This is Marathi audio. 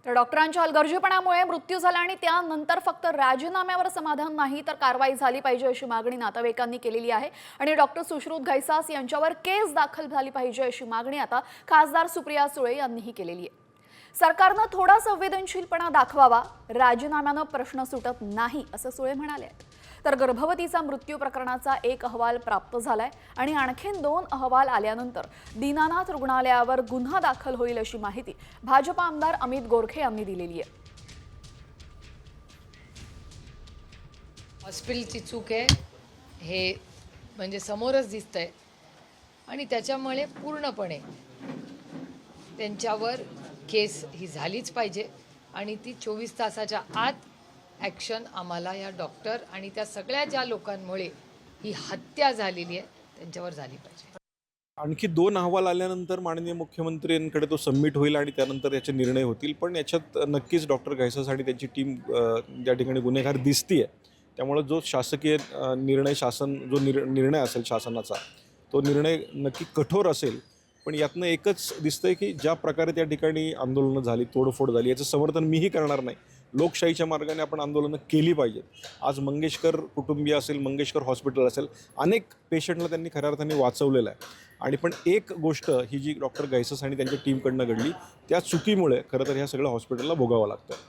तर डॉक्टरांच्या हलगर्जीपणामुळे मृत्यू झाला आणि त्यानंतर फक्त राजीनाम्यावर समाधान नाही तर कारवाई झाली पाहिजे अशी मागणी नातेवाईकांनी केलेली आहे आणि डॉक्टर सुश्रुत घैसास यांच्यावर केस दाखल झाली पाहिजे अशी मागणी आता खासदार सुप्रिया सुळे यांनीही केलेली आहे। सरकारने थोडा संवेदनशीलपणा दाखवावा, राजीनाम्याने प्रश्न सुटत नाही असं सुळे म्हणाले। तर गर्भवतीचा मृत्यू प्रकरणाचा एक अहवाल प्राप्त झालाय आणि आणखीन 2 अहवाल आल्यानंतर दीनानाथ रुग्णालयावर गुन्हा दाखल होईल अशी माहिती भाजप आमदार अमित गोरखे यांनी दिलेली आहे। हॉस्पिटलची चूक आहे हे म्हणजे समोरच दिसतंय आणि त्याच्यामुळे पूर्णपणे त्यांच्यावर केस ही झालीच पाहिजे आणि ती 24 तासाच्या आत ॲक्शन आम्हाला या डॉक्टर आणि त्या सगळ्या ज्या लोकांमुळे ही हत्या झालेली आहे त्यांच्यावर झाली पाहिजे। आणखी 2 अहवाल आल्यानंतर माननीय मुख्यमंत्र्यांकडे तो सबमिट होईल आणि त्यानंतर याचे निर्णय होतील। पण याच्यात नक्कीच डॉक्टर घैसास आणि त्यांची टीम ज्या ठिकाणी गुन्हेगार दिसतीये, त्यामुळे जो शासकीय निर्णय निर्णय असेल शासनाचा, तो निर्णय नक्की कठोर असेल। पण यातनं एकच दिसतंय की ज्या प्रकारे त्या ठिकाणी आंदोलनं झाली, तोडफोड झाली, याचं समर्थन मीही करणार नाही। लोकशाहीच्या मार्गाने आपण आंदोलनं केली पाहिजेत। आज मंगेशकर कुटुंबीय असेल, मंगेशकर हॉस्पिटल असेल, अनेक पेशंटला त्यांनी खऱ्या अर्थाने वाचवलेलं आहे। आणि पण एक गोष्ट ही जी डॉक्टर घैसास आणि त्यांच्या टीमकडनं घडली, त्या चुकीमुळे खरं तर ह्या सगळ्या हॉस्पिटलला भोगावं लागतं।